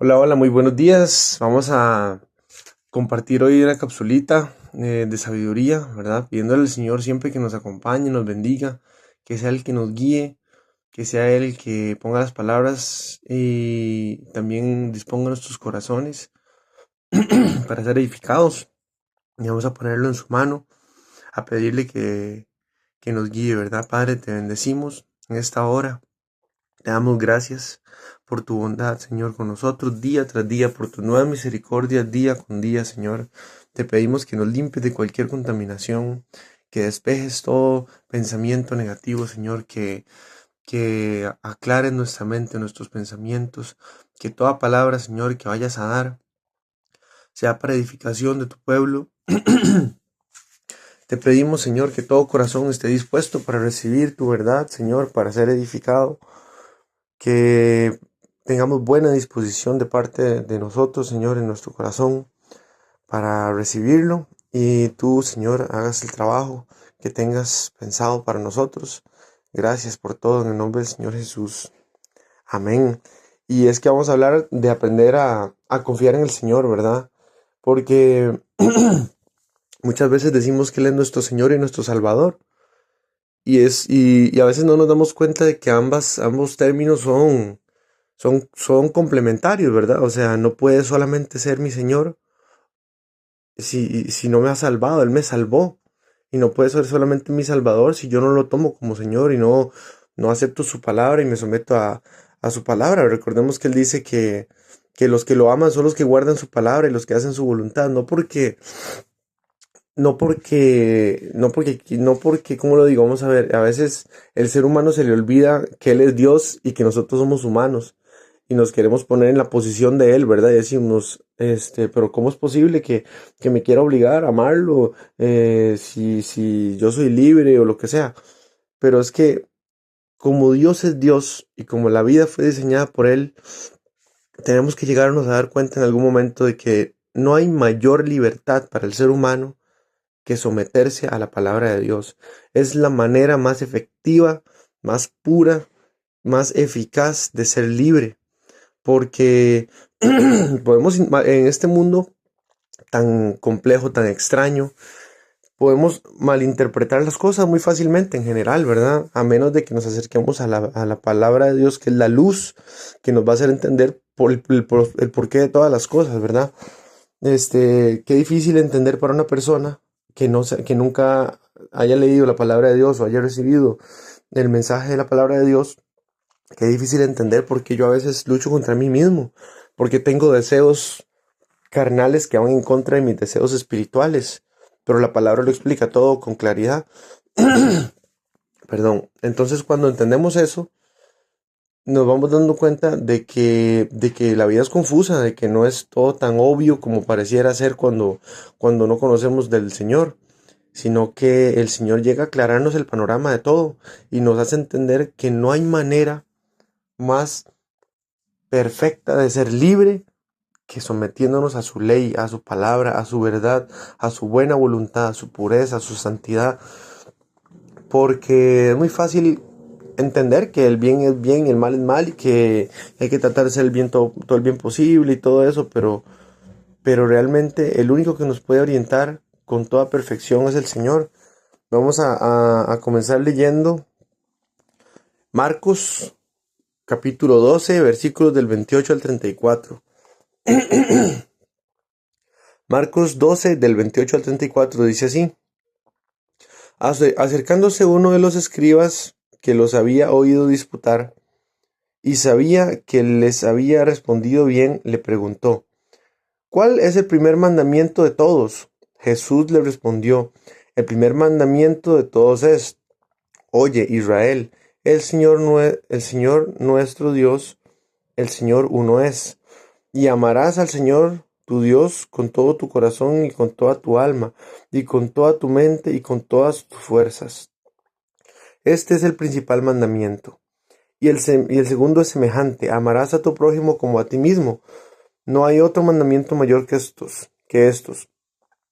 Hola, hola, muy buenos días. Vamos a compartir hoy una capsulita de sabiduría, ¿verdad? Pidiéndole al Señor siempre que nos acompañe, nos bendiga, que sea el que nos guíe, que sea Él el que ponga las palabras y también disponga nuestros corazones para ser edificados. Y vamos a ponerlo en su mano, a pedirle que nos guíe, ¿verdad? Padre, te bendecimos en esta hora. Te damos gracias por tu bondad, Señor, con nosotros día tras día, por tu nueva misericordia día con día, Señor. Te pedimos que nos limpies de cualquier contaminación, que despejes todo pensamiento negativo, Señor, que aclares nuestra mente, nuestros pensamientos, que toda palabra, Señor, que vayas a dar sea para edificación de tu pueblo. Te pedimos, Señor, que todo corazón esté dispuesto para recibir tu verdad, Señor, para ser edificado. Que tengamos buena disposición de parte de nosotros, Señor, en nuestro corazón para recibirlo y tú, Señor, hagas el trabajo que tengas pensado para nosotros. Gracias por todo en el nombre del Señor Jesús. Amén. Y es que vamos a hablar de aprender a confiar en el Señor, ¿verdad? Porque muchas veces decimos que Él es nuestro Señor y nuestro Salvador. Y a veces no nos damos cuenta de que ambos términos son complementarios, ¿verdad? O sea, no puede solamente ser mi Señor si no me ha salvado, Él me salvó. Y no puede ser solamente mi Salvador si yo no lo tomo como Señor y no acepto su palabra y me someto a su palabra. Recordemos que Él dice que los que lo aman son los que guardan su palabra y los que hacen su voluntad, no porque, ¿cómo lo digo? Vamos a ver, a veces el ser humano se le olvida que Él es Dios y que nosotros somos humanos y nos queremos poner en la posición de Él, ¿verdad? Y decimos, pero ¿cómo es posible que me quiera obligar a amarlo si yo soy libre o lo que sea? Pero es que como Dios es Dios y como la vida fue diseñada por Él, tenemos que llegarnos a dar cuenta en algún momento de que no hay mayor libertad para el ser humano que someterse a la palabra de Dios. Es la manera más efectiva, más pura, más eficaz de ser libre. Porque podemos, en este mundo tan complejo, tan extraño, podemos malinterpretar las cosas muy fácilmente en general, ¿verdad? A menos de que nos acerquemos a la palabra de Dios, que es la luz, que nos va a hacer entender el porqué de todas las cosas, ¿verdad? Qué difícil entender para una persona que nunca haya leído la palabra de Dios o haya recibido el mensaje de la palabra de Dios. Qué difícil entender porque yo a veces lucho contra mí mismo, porque tengo deseos carnales que van en contra de mis deseos espirituales, pero la palabra lo explica todo con claridad. Perdón. Entonces, cuando entendemos eso, nos vamos dando cuenta de que la vida es confusa, de que no es todo tan obvio como pareciera ser cuando no conocemos del Señor, sino que el Señor llega a aclararnos el panorama de todo y nos hace entender que no hay manera más perfecta de ser libre que sometiéndonos a su ley, a su palabra, a su verdad, a su buena voluntad, a su pureza, a su santidad, porque es muy fácil entender que el bien es bien y el mal es mal y que hay que tratar de hacer el bien todo el bien posible y todo eso, pero realmente el único que nos puede orientar con toda perfección es el Señor. Vamos a comenzar leyendo Marcos capítulo 12 versículos del 28 al 34. Marcos 12 del 28 al 34 dice así: Acercándose uno de los escribas que los había oído disputar y sabía que les había respondido bien, le preguntó: ¿Cuál es el primer mandamiento de todos? Jesús le respondió: El primer mandamiento de todos es: Oye, Israel, el Señor nuestro Dios, el Señor uno es. Y amarás al Señor tu Dios con todo tu corazón y con toda tu alma, y con toda tu mente y con todas tus fuerzas. Este es el principal mandamiento. Y el segundo es semejante: amarás a tu prójimo como a ti mismo. No hay otro mandamiento mayor que estos.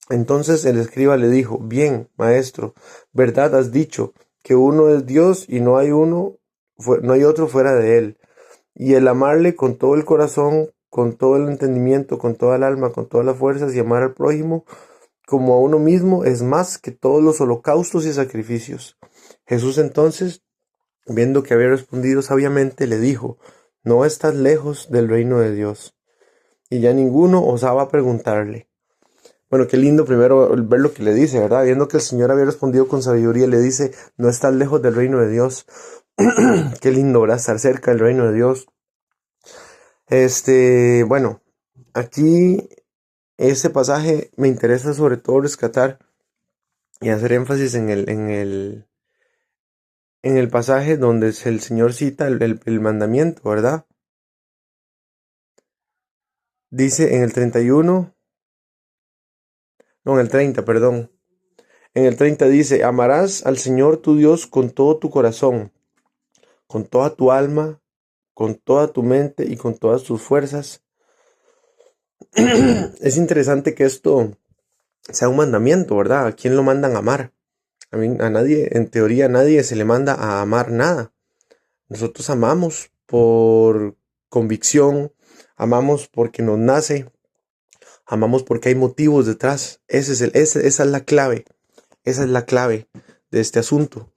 Entonces el escriba le dijo: Bien, maestro, verdad has dicho, que uno es Dios y no hay otro fuera de él. Y el amarle con todo el corazón, con todo el entendimiento, con toda el alma, con todas las fuerzas, y amar al prójimo como a uno mismo es más que todos los holocaustos y sacrificios. Jesús entonces, viendo que había respondido sabiamente, le dijo: no estás lejos del reino de Dios. Y ya ninguno osaba preguntarle. Bueno, qué lindo primero ver lo que le dice, ¿verdad? Viendo que el Señor había respondido con sabiduría, le dice: no estás lejos del reino de Dios. Qué lindo, ¿verdad? Estar cerca del reino de Dios. Bueno, aquí este pasaje me interesa sobre todo rescatar y hacer énfasis en el pasaje donde el Señor cita el mandamiento, ¿verdad? Dice en el 31, no, en el 30, perdón. En el 30 dice: amarás al Señor tu Dios con todo tu corazón, con toda tu alma, con toda tu mente y con todas tus fuerzas. Es interesante que esto sea un mandamiento, ¿verdad? ¿A quién lo mandan a amar? A nadie, en teoría, a nadie se le manda a amar nada. Nosotros amamos por convicción, amamos porque nos nace, amamos porque hay motivos detrás. Esa es la clave, esa es la clave de este asunto.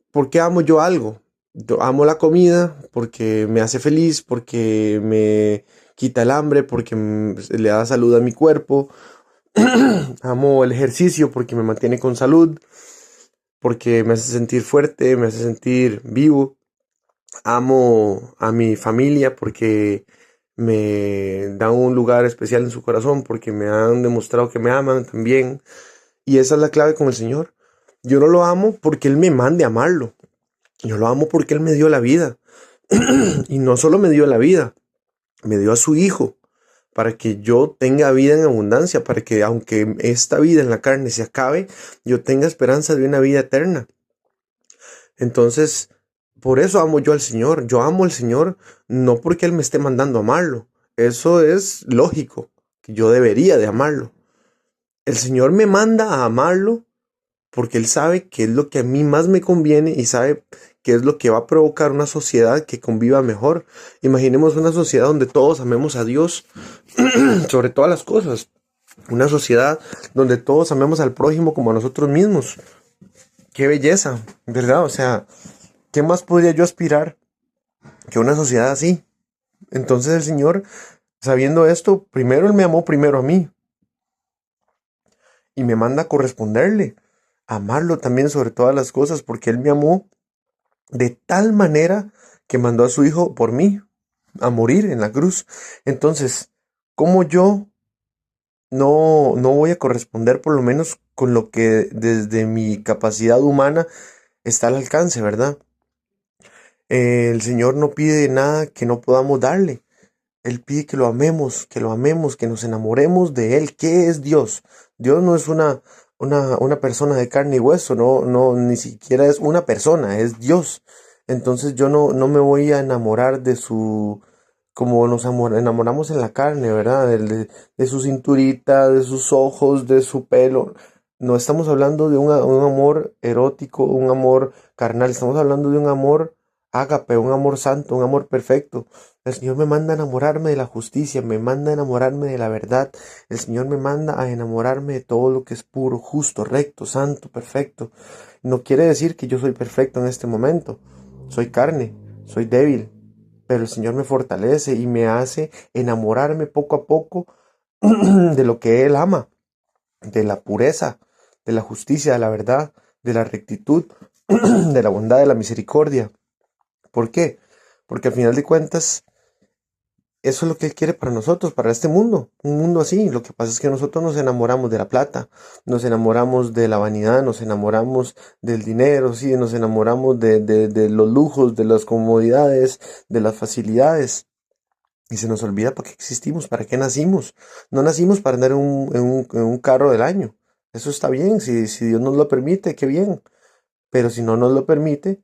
¿Por qué amo yo algo? Yo amo la comida porque me hace feliz, porque me quita el hambre, porque le da salud a mi cuerpo. Amo el ejercicio porque me mantiene con salud, porque me hace sentir fuerte, me hace sentir vivo. Amo a mi familia porque me dan un lugar especial en su corazón, porque me han demostrado que me aman también. Y esa es la clave con el Señor. Yo no lo amo porque Él me mande a amarlo. Yo lo amo porque Él me dio la vida. Y no solo me dio la vida, me dio a su Hijo para que yo tenga vida en abundancia, para que aunque esta vida en la carne se acabe, yo tenga esperanza de una vida eterna. Entonces, por eso amo yo al Señor. Yo amo al Señor no porque Él me esté mandando a amarlo. Eso es lógico, que yo debería de amarlo. El Señor me manda a amarlo porque Él sabe qué es lo que a mí más me conviene y sabe qué es lo que va a provocar una sociedad que conviva mejor. Imaginemos una sociedad donde todos amemos a Dios sobre todas las cosas. Una sociedad donde todos amemos al prójimo como a nosotros mismos. Qué belleza, ¿verdad? O sea, ¿qué más podría yo aspirar que una sociedad así? Entonces el Señor, sabiendo esto, primero Él me amó primero a mí y me manda a corresponderle, a amarlo también sobre todas las cosas, porque Él me amó de tal manera que mandó a su Hijo por mí a morir en la cruz. Entonces, ¿cómo yo no voy a corresponder por lo menos con lo que desde mi capacidad humana está al alcance, ¿verdad? El Señor no pide nada que no podamos darle. Él pide que lo amemos, que nos enamoremos de Él. ¿Qué es Dios? Dios no es una persona de carne y hueso, no, ni siquiera es una persona, es Dios. Entonces yo no me voy a enamorar de como nos enamoramos en la carne, ¿verdad? De su cinturita, de sus ojos, de su pelo. No estamos hablando de un amor erótico, un amor carnal, estamos hablando de un amor ágape, un amor santo, un amor perfecto. El Señor me manda a enamorarme de la justicia, me manda a enamorarme de la verdad. El Señor me manda a enamorarme de todo lo que es puro, justo, recto, santo, perfecto. No quiere decir que yo soy perfecto en este momento. Soy carne, soy débil, pero el Señor me fortalece y me hace enamorarme poco a poco de lo que Él ama, de la pureza, de la justicia, de la verdad, de la rectitud, de la bondad, de la misericordia. ¿Por qué? Porque al final de cuentas, eso es lo que Él quiere para nosotros, para este mundo, un mundo así. Lo que pasa es que nosotros nos enamoramos de la plata, nos enamoramos de la vanidad, nos enamoramos del dinero, sí, nos enamoramos de los lujos, de las comodidades, de las facilidades. Y se nos olvida para qué existimos, para qué nacimos. No nacimos para andar en un carro del año. Eso está bien, si Dios nos lo permite, qué bien. Pero si no nos lo permite,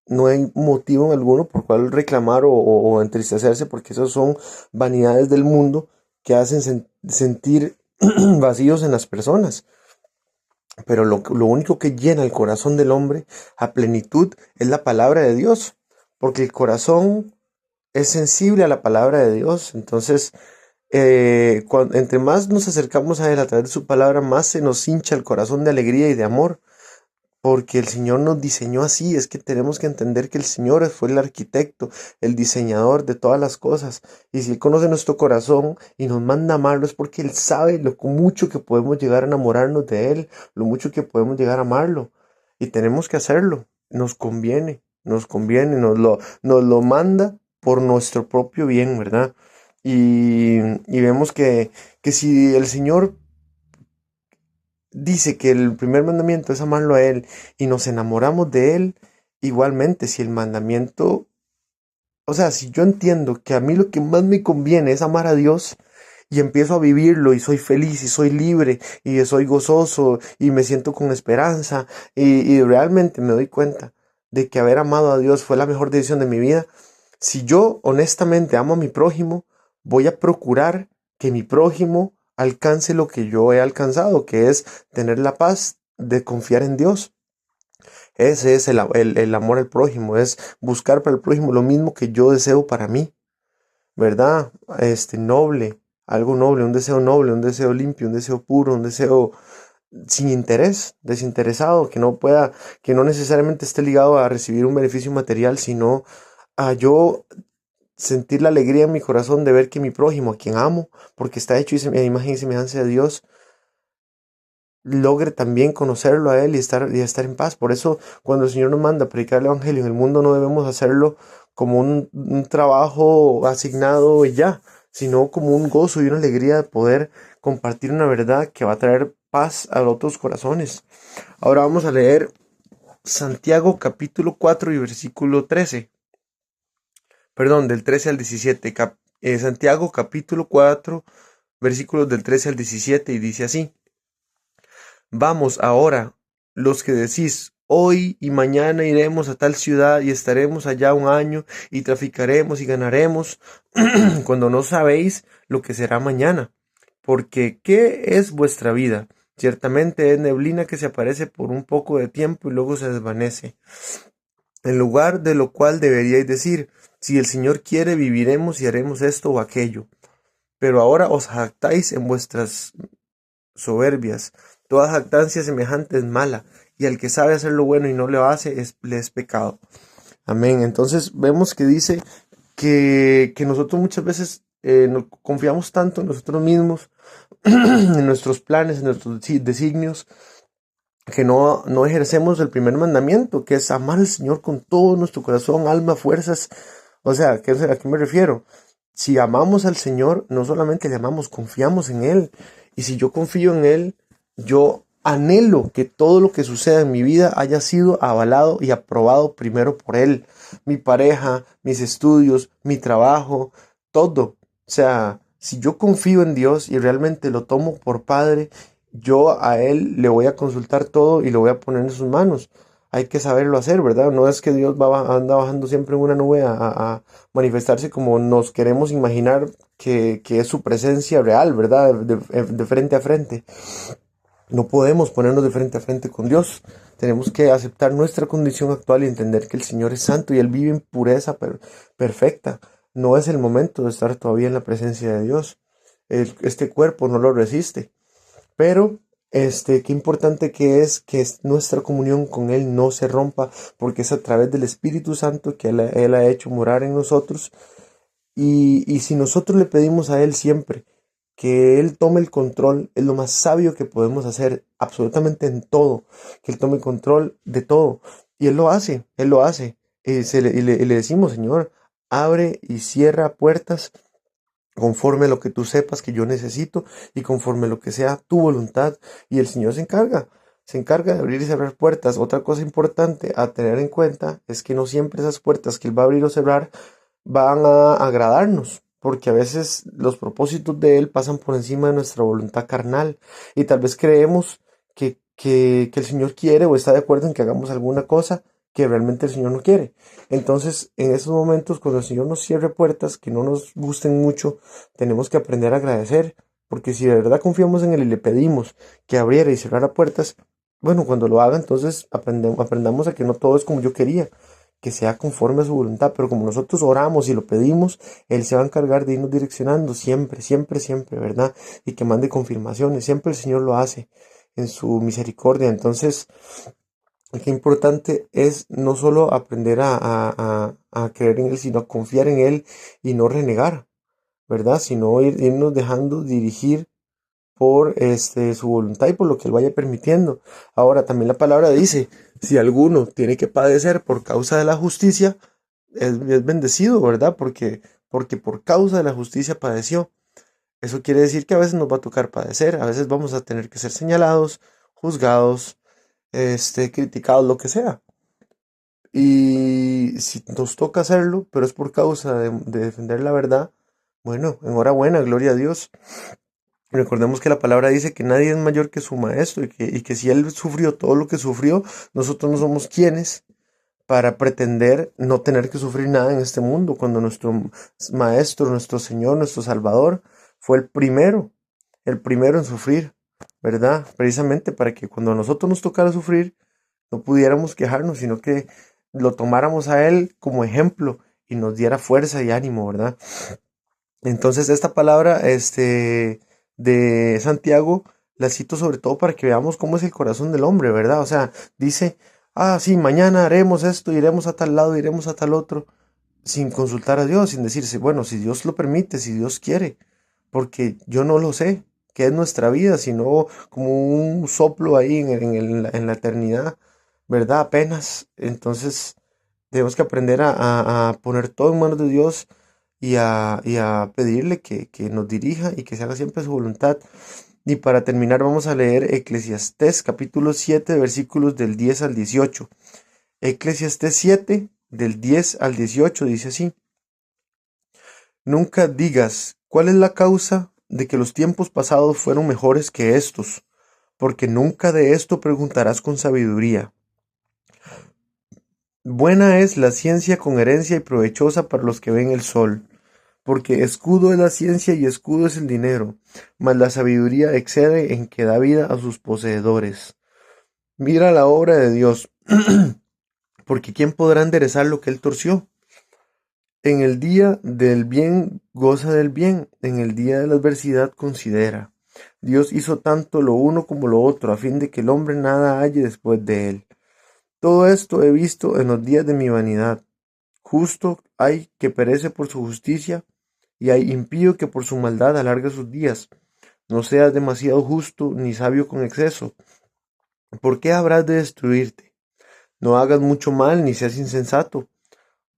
no hay motivo alguno por cual reclamar o entristecerse, porque esas son vanidades del mundo que hacen sentir vacíos en las personas. Pero lo único que llena el corazón del hombre a plenitud es la palabra de Dios, porque el corazón es sensible a la palabra de Dios. Entonces, entre más nos acercamos a Él a través de su palabra, más se nos hincha el corazón de alegría y de amor, porque el Señor nos diseñó así. Es que tenemos que entender que el Señor fue el arquitecto, el diseñador de todas las cosas. Y si Él conoce nuestro corazón y nos manda a amarlo, es porque Él sabe lo mucho que podemos llegar a enamorarnos de Él, lo mucho que podemos llegar a amarlo. Y tenemos que hacerlo. Nos conviene, nos lo manda por nuestro propio bien, ¿verdad? Y vemos que si el Señor dice que el primer mandamiento es amarlo a Él y nos enamoramos de Él, igualmente, si el mandamiento, o sea, si yo entiendo que a mí lo que más me conviene es amar a Dios y empiezo a vivirlo y soy feliz y soy libre y soy gozoso y me siento con esperanza y realmente me doy cuenta de que haber amado a Dios fue la mejor decisión de mi vida, si yo honestamente amo a mi prójimo, voy a procurar que mi prójimo alcance lo que yo he alcanzado, que es tener la paz de confiar en Dios. Ese es el amor al prójimo, es buscar para el prójimo lo mismo que yo deseo para mí, ¿verdad? Noble, algo noble, un deseo limpio, un deseo puro, un deseo sin interés, desinteresado, que no necesariamente esté ligado a recibir un beneficio material, sino a yo sentir la alegría en mi corazón de ver que mi prójimo, a quien amo, porque está hecho a imagen y semejanza de Dios, logre también conocerlo a Él y estar en paz. Por eso, cuando el Señor nos manda a predicar el Evangelio en el mundo, no debemos hacerlo como un trabajo asignado y ya, sino como un gozo y una alegría de poder compartir una verdad que va a traer paz a otros corazones. Ahora vamos a leer Santiago capítulo 4 y versículo 13. Perdón, del 13 al 17. Santiago capítulo 4, versículos del 13 al 17, y dice así: Vamos ahora, los que decís, hoy y mañana iremos a tal ciudad y estaremos allá un año y traficaremos y ganaremos, cuando no sabéis lo que será mañana. Porque ¿qué es vuestra vida? Ciertamente es neblina que se aparece por un poco de tiempo y luego se desvanece. En lugar de lo cual deberíais decir, si el Señor quiere, viviremos y haremos esto o aquello. Pero ahora os jactáis en vuestras soberbias. Toda jactancia semejante es mala, y al que sabe hacer lo bueno y no lo hace, le es pecado. Amén. Entonces vemos que dice que nosotros muchas veces confiamos tanto en nosotros mismos, en nuestros planes, en nuestros designios, que no ejercemos el primer mandamiento, que es amar al Señor con todo nuestro corazón, alma, fuerzas. O sea, ¿a qué me refiero? Si amamos al Señor, no solamente le amamos, confiamos en Él. Y si yo confío en Él, yo anhelo que todo lo que suceda en mi vida haya sido avalado y aprobado primero por Él. Mi pareja, mis estudios, mi trabajo, todo. O sea, si yo confío en Dios y realmente lo tomo por Padre, yo a Él le voy a consultar todo y lo voy a poner en sus manos. Hay que saberlo hacer, ¿verdad? No es que Dios anda bajando siempre en una nube a manifestarse como nos queremos imaginar que es su presencia real, ¿verdad? De frente a frente. No podemos ponernos de frente a frente con Dios. Tenemos que aceptar nuestra condición actual y entender que el Señor es santo y Él vive en pureza perfecta. No es el momento de estar todavía en la presencia de Dios. Este cuerpo no lo resiste. Pero qué importante que es nuestra comunión con Él no se rompa, porque es a través del Espíritu Santo que Él ha hecho morar en nosotros. Y si nosotros le pedimos a Él siempre que Él tome el control, es lo más sabio que podemos hacer absolutamente en todo, que Él tome control de todo. Y Él lo hace, Él lo hace. Y le decimos, Señor, abre y cierra puertas conforme a lo que tú sepas que yo necesito y conforme a lo que sea tu voluntad. Y el Señor se encarga de abrir y cerrar puertas. Otra cosa importante a tener en cuenta es que no siempre esas puertas que Él va a abrir o cerrar van a agradarnos, porque a veces los propósitos de Él pasan por encima de nuestra voluntad carnal y tal vez creemos que el Señor quiere o está de acuerdo en que hagamos alguna cosa que realmente el Señor no quiere. Entonces, en esos momentos, cuando el Señor nos cierre puertas que no nos gusten mucho, tenemos que aprender a agradecer, porque si de verdad confiamos en Él y le pedimos que abriera y cerrara puertas, bueno, cuando lo haga, entonces aprendamos a que no todo es como yo quería, que sea conforme a su voluntad, pero como nosotros oramos y lo pedimos, Él se va a encargar de irnos direccionando siempre, siempre, siempre, ¿verdad? Y que mande confirmaciones, siempre el Señor lo hace en su misericordia. Entonces, qué importante es no solo aprender a creer en Él, sino a confiar en Él y no renegar, ¿verdad? Sino irnos dejando dirigir por su voluntad y por lo que Él vaya permitiendo. Ahora, también la palabra dice, si alguno tiene que padecer por causa de la justicia, es bendecido, ¿verdad? Porque por causa de la justicia padeció. Eso quiere decir que a veces nos va a tocar padecer, a veces vamos a tener que ser señalados, juzgados, criticados, lo que sea. Y si nos toca hacerlo, pero es por causa de defender la verdad, bueno, enhorabuena, gloria a Dios. Recordemos que la palabra dice que nadie es mayor que su maestro y que si él sufrió todo lo que sufrió, nosotros no somos quienes para pretender no tener que sufrir nada en este mundo, cuando nuestro maestro, nuestro Señor, nuestro Salvador fue el primero en sufrir, ¿verdad? Precisamente para que cuando a nosotros nos tocara sufrir, no pudiéramos quejarnos, sino que lo tomáramos a Él como ejemplo y nos diera fuerza y ánimo, ¿verdad? Entonces esta palabra de Santiago la cito sobre todo para que veamos cómo es el corazón del hombre, ¿verdad? O sea, dice, sí, mañana haremos esto, iremos a tal lado, iremos a tal otro, sin consultar a Dios, sin decirse, bueno, si Dios lo permite, si Dios quiere, porque yo no lo sé, qué es nuestra vida, sino como un soplo ahí en la eternidad, ¿verdad? Apenas. Entonces, tenemos que aprender a poner todo en manos de Dios y a pedirle que nos dirija y que se haga siempre su voluntad. Y para terminar vamos a leer Eclesiastés capítulo 7 versículos del 10 al 18. Eclesiastés 7 del 10 al 18 dice así: Nunca digas cuál es la causa de que los tiempos pasados fueron mejores que estos, porque nunca de esto preguntarás con sabiduría. Buena es la ciencia con herencia y provechosa para los que ven el sol, porque escudo es la ciencia y escudo es el dinero, mas la sabiduría excede en que da vida a sus poseedores. Mira la obra de Dios, porque ¿quién podrá enderezar lo que él torció? En el día del bien goza del bien, en el día de la adversidad considera. Dios hizo tanto lo uno como lo otro, a fin de que el hombre nada halle después de él. Todo esto he visto en los días de mi vanidad. Justo hay que perece por su justicia, y hay impío que por su maldad alarga sus días. No seas demasiado justo, ni sabio con exceso. ¿Por qué habrás de destruirte? No hagas mucho mal, ni seas insensato.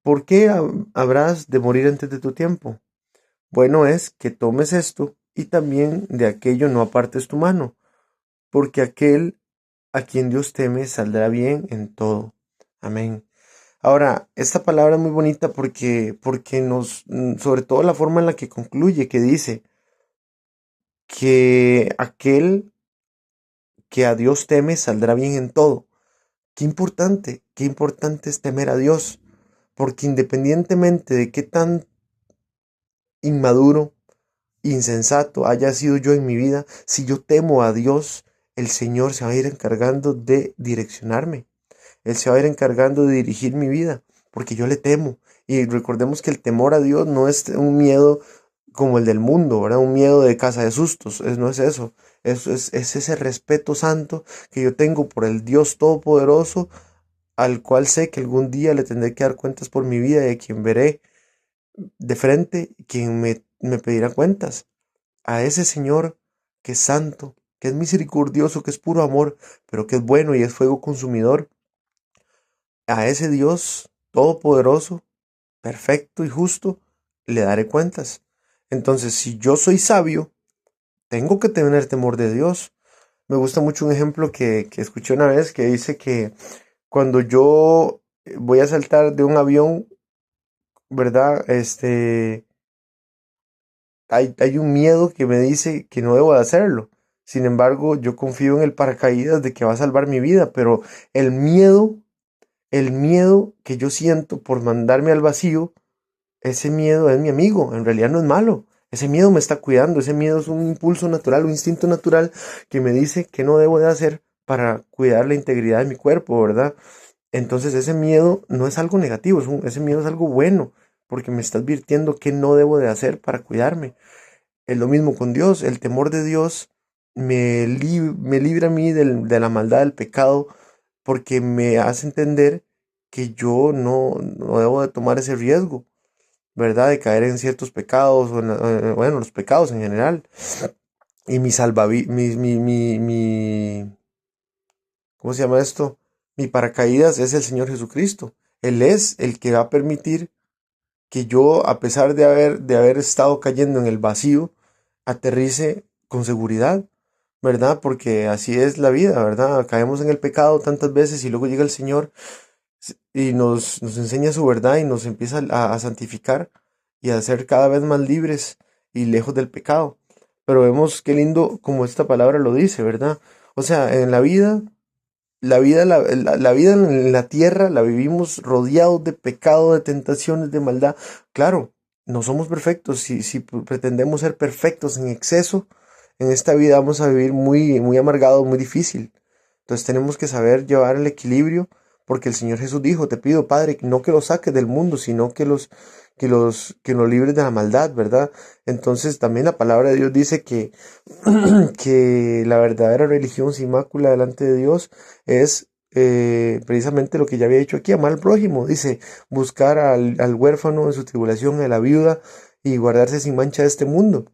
¿Por qué habrás de morir antes de tu tiempo? Bueno es que tomes esto, y también de aquello no apartes tu mano, porque aquel a quien Dios teme saldrá bien en todo. Amén. Ahora, esta palabra es muy bonita porque sobre todo la forma en la que concluye, que dice que aquel que a Dios teme saldrá bien en todo. Qué importante es temer a Dios, porque independientemente de qué tan inmaduro, insensato haya sido yo en mi vida, si yo temo a Dios, el Señor se va a ir encargando de direccionarme. Él se va a ir encargando de dirigir mi vida, porque yo le temo. Y recordemos que el temor a Dios no es un miedo como el del mundo, ¿verdad? Un miedo de casa de sustos, no es eso. Es ese respeto santo que yo tengo por el Dios Todopoderoso, al cual sé que algún día le tendré que dar cuentas por mi vida y a quien veré de frente, quien me pedirá cuentas. A ese Señor que es santo, que es misericordioso, que es puro amor, pero que es bueno y es fuego consumidor. A ese Dios todopoderoso, perfecto y justo, le daré cuentas. Entonces, si yo soy sabio, tengo que tener temor de Dios. Me gusta mucho un ejemplo que escuché una vez que dice que cuando yo voy a saltar de un avión, ¿verdad? Hay un miedo que me dice que no debo de hacerlo. Sin embargo, yo confío en el paracaídas de que va a salvar mi vida, pero el miedo, el miedo que yo siento por mandarme al vacío, ese miedo es mi amigo, en realidad no es malo. Ese miedo me está cuidando, ese miedo es un impulso natural, un instinto natural que me dice que no debo de hacer para cuidar la integridad de mi cuerpo, ¿verdad? Entonces ese miedo no es algo negativo, ese miedo es algo bueno, porque me está advirtiendo qué no debo de hacer para cuidarme. Es lo mismo con Dios, el temor de Dios me libra a mí de la maldad del pecado, porque me hace entender que yo no debo de tomar ese riesgo, ¿verdad? De caer en ciertos pecados, bueno, los pecados en general. Y mi salvavidas, ¿cómo se llama esto? Mi paracaídas es el Señor Jesucristo. Él es el que va a permitir que yo, a pesar de haber estado cayendo en el vacío, aterrice con seguridad, ¿verdad? Porque así es la vida, ¿verdad? Caemos en el pecado tantas veces y luego llega el Señor y nos enseña su verdad y nos empieza a santificar y a ser cada vez más libres y lejos del pecado. Pero vemos qué lindo como esta palabra lo dice, ¿verdad? O sea, en la vida en la tierra la vivimos rodeados de pecado, de tentaciones, de maldad. Claro, no somos perfectos. Si pretendemos ser perfectos en exceso, en esta vida vamos a vivir muy, muy amargados, muy difícil. Entonces tenemos que saber llevar el equilibrio, porque el Señor Jesús dijo, te pido, Padre, no que los saques del mundo, sino que los libres de la maldad, ¿verdad? Entonces también la palabra de Dios dice que, que la verdadera religión sin mácula delante de Dios es precisamente lo que ya había dicho aquí, amar al prójimo. Dice, buscar al huérfano en su tribulación, a la viuda y guardarse sin mancha de este mundo.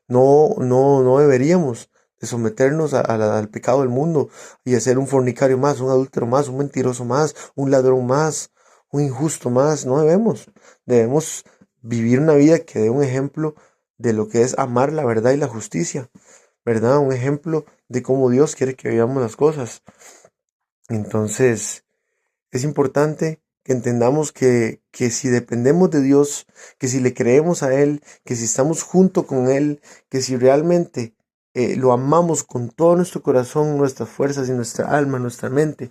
No deberíamos de someternos al pecado del mundo y a ser un fornicario más, un adúltero más, un mentiroso más, un ladrón más, un injusto más. No debemos. Debemos vivir una vida que dé un ejemplo de lo que es amar la verdad y la justicia, ¿verdad? Un ejemplo de cómo Dios quiere que vivamos las cosas. Entonces, es importante que entendamos que si dependemos de Dios, que si le creemos a Él, que si estamos junto con Él, que si realmente lo amamos con todo nuestro corazón, nuestras fuerzas y nuestra alma, nuestra mente,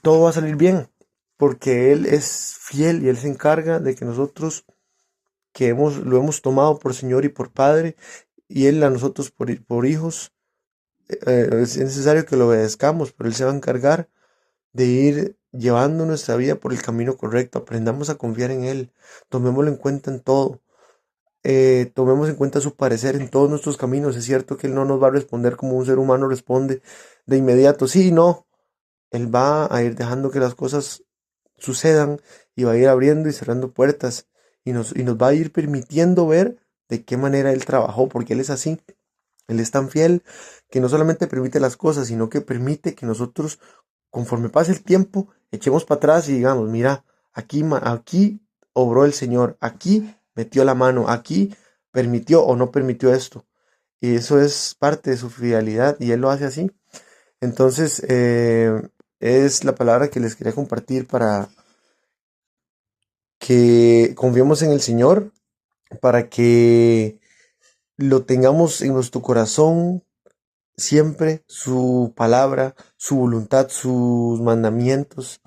todo va a salir bien, porque Él es fiel y Él se encarga de que nosotros lo hemos tomado por Señor y por Padre, y Él a nosotros por hijos, es necesario que lo obedezcamos, pero Él se va a encargar de ir llevando nuestra vida por el camino correcto. Aprendamos a confiar en Él, tomémoslo en cuenta en todo, tomemos en cuenta su parecer en todos nuestros caminos. Es cierto que Él no nos va a responder como un ser humano responde de inmediato, sí y no. Él va a ir dejando que las cosas sucedan y va a ir abriendo y cerrando puertas y nos va a ir permitiendo ver de qué manera Él trabajó, porque Él es así. Él es tan fiel que no solamente permite las cosas, sino que permite que nosotros, conforme pase el tiempo, echemos para atrás y digamos, mira, aquí obró el Señor, aquí metió la mano, aquí permitió o no permitió esto. Y eso es parte de su fidelidad y Él lo hace así. Entonces, es la palabra que les quería compartir para que confiemos en el Señor, para que lo tengamos en nuestro corazón siempre, su palabra, su voluntad, sus mandamientos,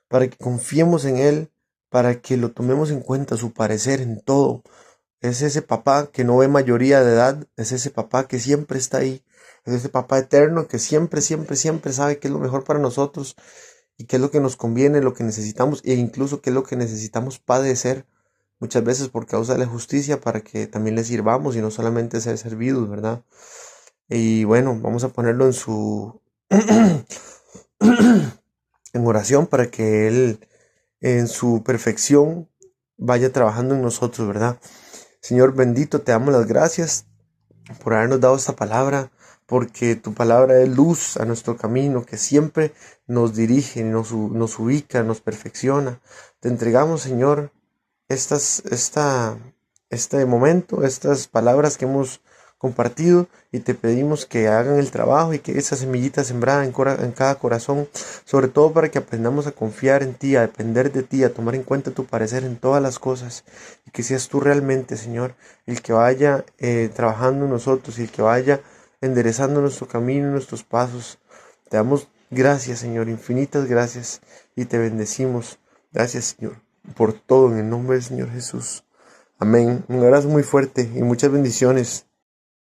para que confiemos en Él, para que lo tomemos en cuenta, su parecer en todo. Es ese papá que no ve mayoría de edad, es ese papá que siempre está ahí, es ese papá eterno que siempre, siempre, siempre sabe qué es lo mejor para nosotros y qué es lo que nos conviene, lo que necesitamos e incluso qué es lo que necesitamos padecer muchas veces por causa de la justicia para que también le sirvamos y no solamente ser servidos, ¿verdad? Y bueno, vamos a ponerlo en su en oración para que Él en su perfección vaya trabajando en nosotros, ¿verdad? Señor bendito, te damos las gracias por habernos dado esta palabra, porque tu palabra es luz a nuestro camino, que siempre nos dirige, nos ubica, nos perfecciona. Te entregamos, Señor, este momento, estas palabras que hemos compartido y te pedimos que hagan el trabajo y que esa semillita sembrada en cada corazón, sobre todo para que aprendamos a confiar en ti, a depender de ti, a tomar en cuenta tu parecer en todas las cosas y que seas tú realmente, Señor, el que vaya trabajando en nosotros y el que vaya enderezando nuestro camino y nuestros pasos. Te damos gracias, Señor, infinitas gracias y te bendecimos. Gracias, Señor, por todo en el nombre del Señor Jesús. Amén. Un abrazo muy fuerte y muchas bendiciones.